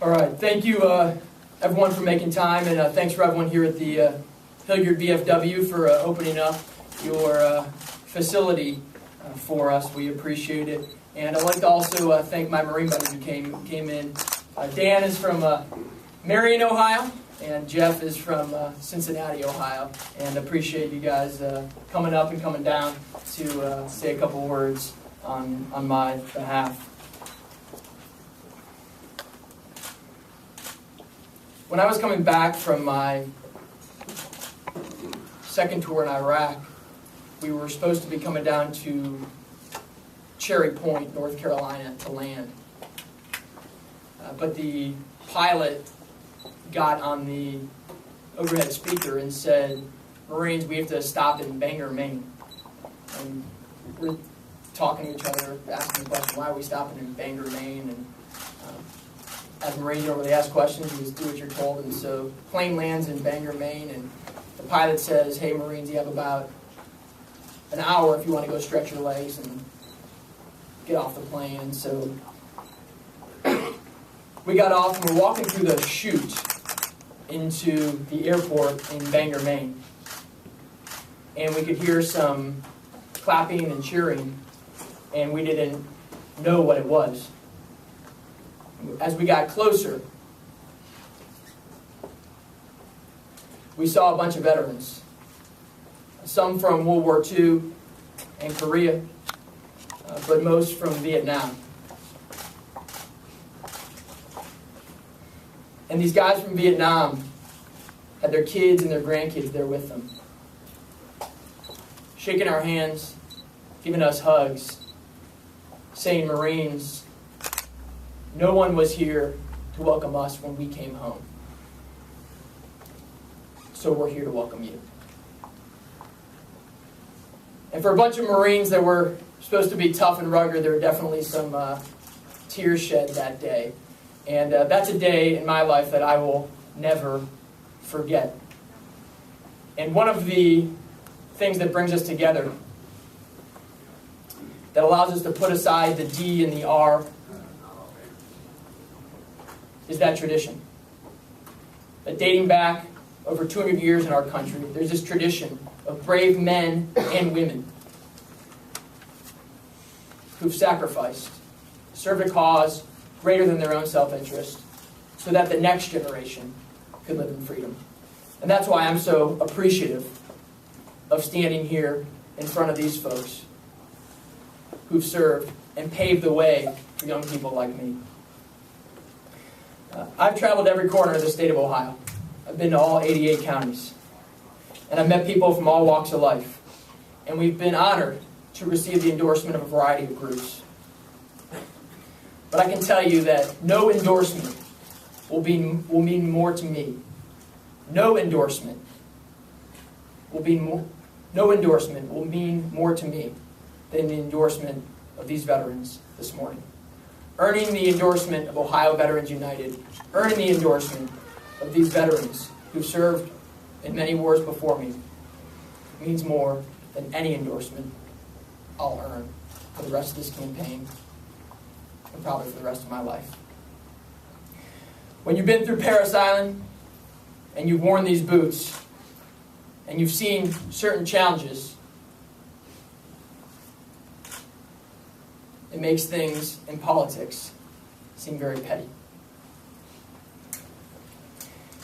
All right, thank you everyone for making time, and thanks for everyone here at the Hilliard VFW for opening up your facility for us. We appreciate it. And I'd like to also thank my Marine buddies who came in. Dan is from Marion, Ohio, and Jeff is from Cincinnati, Ohio. And appreciate you guys coming up and coming down to say a couple words on my behalf. When I was coming back from my second tour in Iraq, we were supposed to be coming down to Cherry Point, North Carolina, to land. But the pilot got on the overhead speaker and said, "Marines, we have to stop in Bangor, Maine." And we're talking to each other, asking the question, why are we stopping in Bangor, Maine? And as Marines, you don't really ask questions, you just do what you're told. And so the plane lands in Bangor, Maine, and the pilot says, "Hey, Marines, you have about an hour if you want to go stretch your legs and get off the plane." And so we got off and we're walking through the chute into the airport in Bangor, Maine. And we could hear some clapping and cheering, and we didn't know what it was. As we got closer, we saw a bunch of veterans, some from World War II and Korea, but most from Vietnam. And these guys from Vietnam had their kids and their grandkids there with them, shaking our hands, giving us hugs, saying, "Marines, no one was here to welcome us when we came home. So we're here to welcome you." And for a bunch of Marines that were supposed to be tough and rugged, there were definitely some tears shed that day. And that's a day in my life that I will never forget. And one of the things that brings us together, that allows us to put aside the D and the R, is that tradition. That dating back over 200 years in our country, there's this tradition of brave men and women who've sacrificed, served a cause greater than their own self-interest, so that the next generation could live in freedom. And that's why I'm so appreciative of standing here in front of these folks who've served and paved the way for young people like me. I've traveled every corner of the state of Ohio. I've been to all 88 counties. And I've met people from all walks of life. And we've been honored to receive the endorsement of a variety of groups. But I can tell you that no endorsement will mean more to me. No endorsement will mean more to me than the endorsement of these veterans this morning. Earning the endorsement of Ohio Veterans United, earning the endorsement of these veterans who served in many wars before me, means more than any endorsement I'll earn for the rest of this campaign, and probably for the rest of my life. When you've been through Parris Island, and you've worn these boots, and you've seen certain challenges, it makes things in politics seem very petty.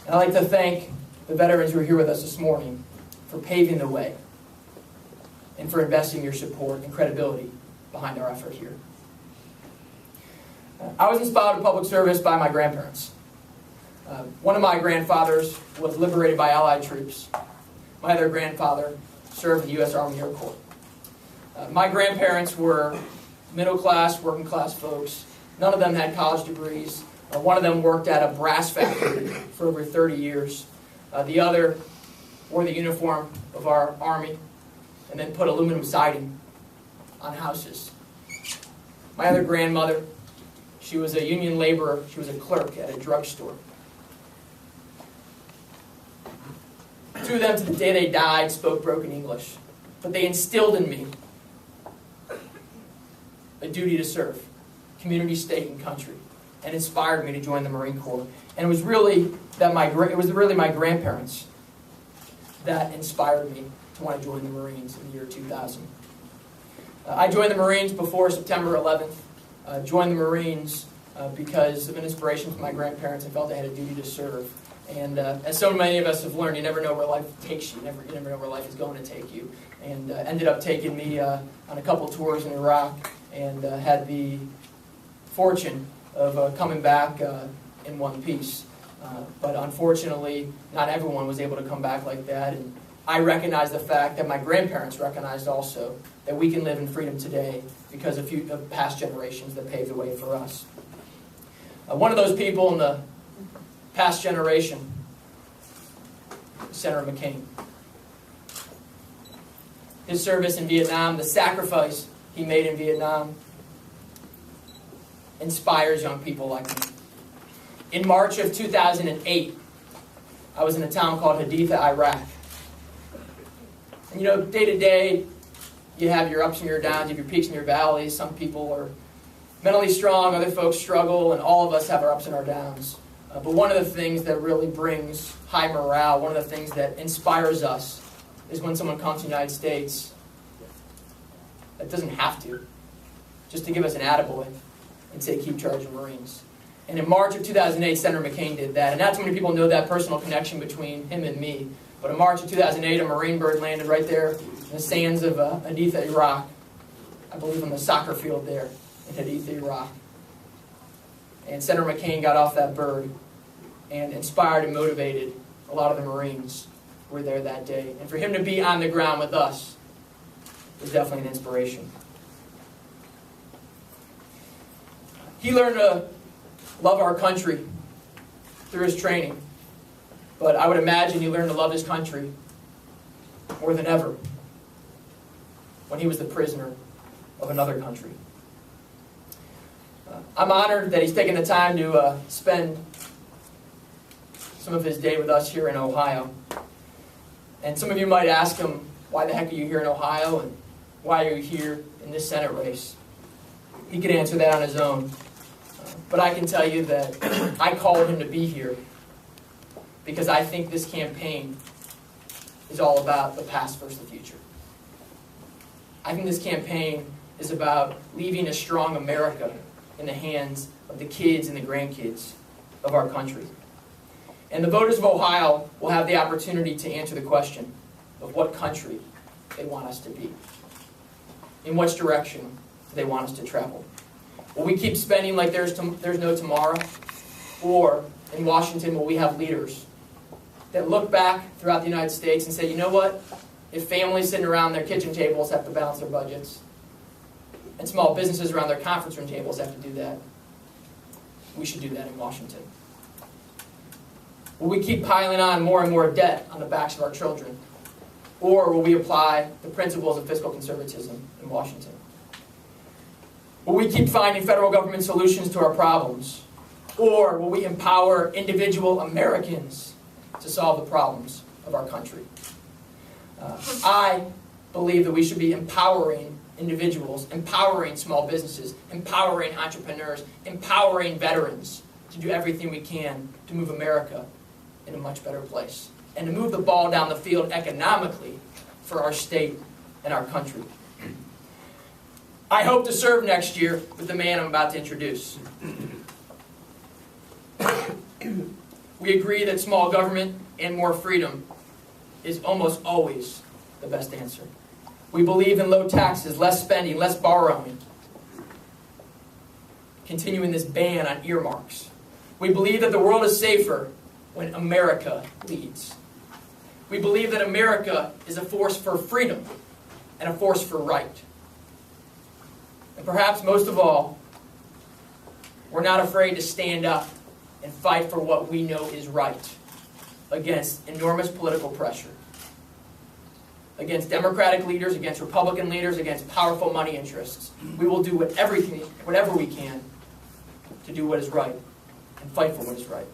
And I'd like to thank the veterans who are here with us this morning for paving the way and for investing your support and credibility behind our effort here. I was inspired to public service by my grandparents. One of my grandfathers was liberated by Allied troops. My other grandfather served in the U.S. Army Air Corps. My grandparents were middle-class, working-class folks. None of them had college degrees. One of them worked at a brass factory for over 30 years. The other wore the uniform of our Army and then put aluminum siding on houses. My other grandmother, she was a union laborer. She was a clerk at a drugstore. Two of them, to the day they died, spoke broken English. But they instilled in me a duty to serve, community, state, and country. and inspired me to join the Marine Corps. And it was really my grandparents that inspired me to want to join the Marines in the year 2000. I joined the Marines before September 11th. Joined the Marines because of an inspiration from my grandparents. I felt I had a duty to serve. And as so many of us have learned, you never know where life takes you. You never know where life is going to take you. And ended up taking me on a couple tours in Iraq, and had the fortune of coming back in one piece. But unfortunately, not everyone was able to come back like that. And I recognize the fact that my grandparents recognized also that we can live in freedom today because of past generations that paved the way for us. One of those people in the past generation, Senator McCain. His service in Vietnam, the sacrifice he made in Vietnam, inspires young people like me. In March of 2008, I was in a town called Haditha, Iraq. And day to day, you have your ups and your downs, you have your peaks and your valleys. Some people are mentally strong, other folks struggle, and all of us have our ups and our downs. But one of the things that really brings high morale, one of the things that inspires us, is when someone comes to the United States that doesn't have to, just to give us an attaboy and say, keep charging Marines. And in March of 2008, Senator McCain did that. And not too many people know that personal connection between him and me. But in March of 2008, a Marine bird landed right there in the sands of Haditha, Iraq. I believe on the soccer field there in Haditha, Iraq. And Senator McCain got off that bird and inspired and motivated a lot of the Marines who were there that day. And for him to be on the ground with us was definitely an inspiration. He learned to love our country through his training. But I would imagine he learned to love his country more than ever when he was the prisoner of another country. I'm honored that he's taken the time to spend some of his day with us here in Ohio. And some of you might ask him, why the heck are you here in Ohio, and why are you here in this Senate race? He could answer that on his own. But I can tell you that I called him to be here because I think this campaign is all about the past versus the future. I think this campaign is about leaving a strong America in the hands of the kids and the grandkids of our country. And the voters of Ohio will have the opportunity to answer the question of what country they want us to be. In which direction do they want us to travel? Will we keep spending like there's no tomorrow? Or in Washington, will we have leaders that look back throughout the United States and say, you know what? If families sitting around their kitchen tables have to balance their budgets, and small businesses around their conference room tables have to do that, we should do that in Washington. Will we keep piling on more and more debt on the backs of our children? Or will we apply the principles of fiscal conservatism in Washington? Will we keep finding federal government solutions to our problems? Or will we empower individual Americans to solve the problems of our country? I believe that we should be empowering individuals, empowering small businesses, empowering entrepreneurs, empowering veterans to do everything we can to move America in a much better place and to move the ball down the field economically for our state and our country. I hope to serve next year with the man I'm about to introduce. We agree that small government and more freedom is almost always the best answer. We believe in low taxes, less spending, less borrowing, continuing this ban on earmarks. We believe that the world is safer when America leads. We believe that America is a force for freedom and a force for right. And perhaps most of all, we're not afraid to stand up and fight for what we know is right against enormous political pressure, against Democratic leaders, against Republican leaders, against powerful money interests. We will do whatever we can to do what is right and fight for what is right.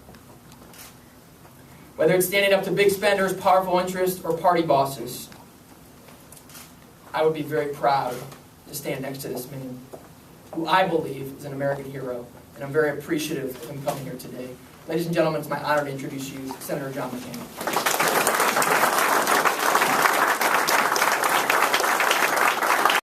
Whether it's standing up to big spenders, powerful interests, or party bosses, I would be very proud to stand next to this man, who I believe is an American hero and I'm very appreciative of him coming here today. Ladies and gentlemen, it's my honor to introduce you Senator John McCain.